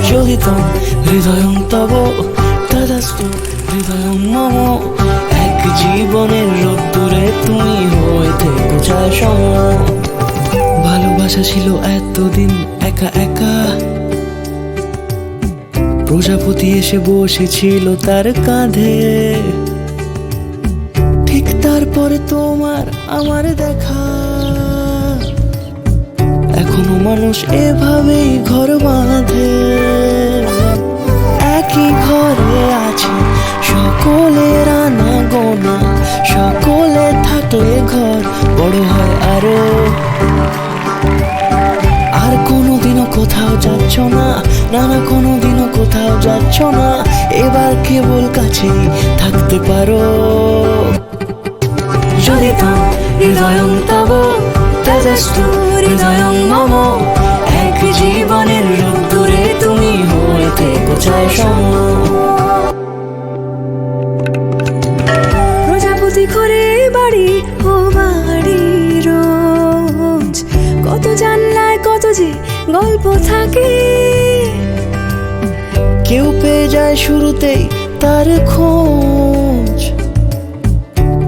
যোগিতং হৃদয়ং তব তদাস্তু হৃদয়ং মম। এক জীবনের রোদ্দুরে তুমি হয়ে থেকো চায় সম। ভালোবাসা ছিল এতদিন একা একা, প্রজাপতি এসে বসেছিল তার কাঁধে। ঠিক তারপরে তোমার আমার দেখা, এখনো মানুষ এভাবেই ঘর বাঁধে। একই ঘরে আছে সকলের আনাগোনা, সকলে থাকলে ঘর বড় হয় আরো। আর কোনোদিনও কোথাও যাচ্ছ না, না না কোনোদিনও কোথাও যাচ্ছ না, এবার কেবল কাছেই থাকতে পারো। যোগিতং হৃদয়ং তব তদাস্তু হৃদয়ং মম। এক জীবনের রোদ্দুরে তুমি হয়ে থেকো চায় সম। প্রজাপতি করে বাড়ি ও বাড়ি রোজ, কত জানলায় কত যে গল্প থাকে। কেউ পেয়ে যায় শুরুতেই তার খোঁজ,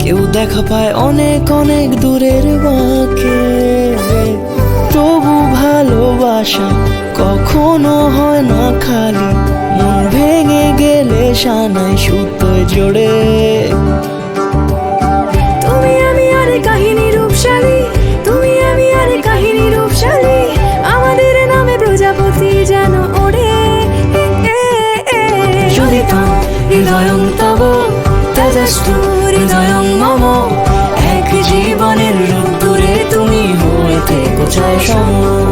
কেউ দেখা পায় অনেক অনেক দূরের বাঁকে। তবু ভালোবাসা কখনো হয় না খালি, মন ভেঙে গেলে সানাই সুতোয় জোড়ে। তুমি আমি আর কাহিনী রূপশালী, তুমি আমি আর কাহিনী রূপশালী, আমাদের নামে প্রজাপতি যেন ওড়ে। যোগিতং হৃদয়ং তব তদাস্তু হৃদয়ং মম। এক জীবনের রোদ্দুরে তুমি হয়ে থেকো চায় সম।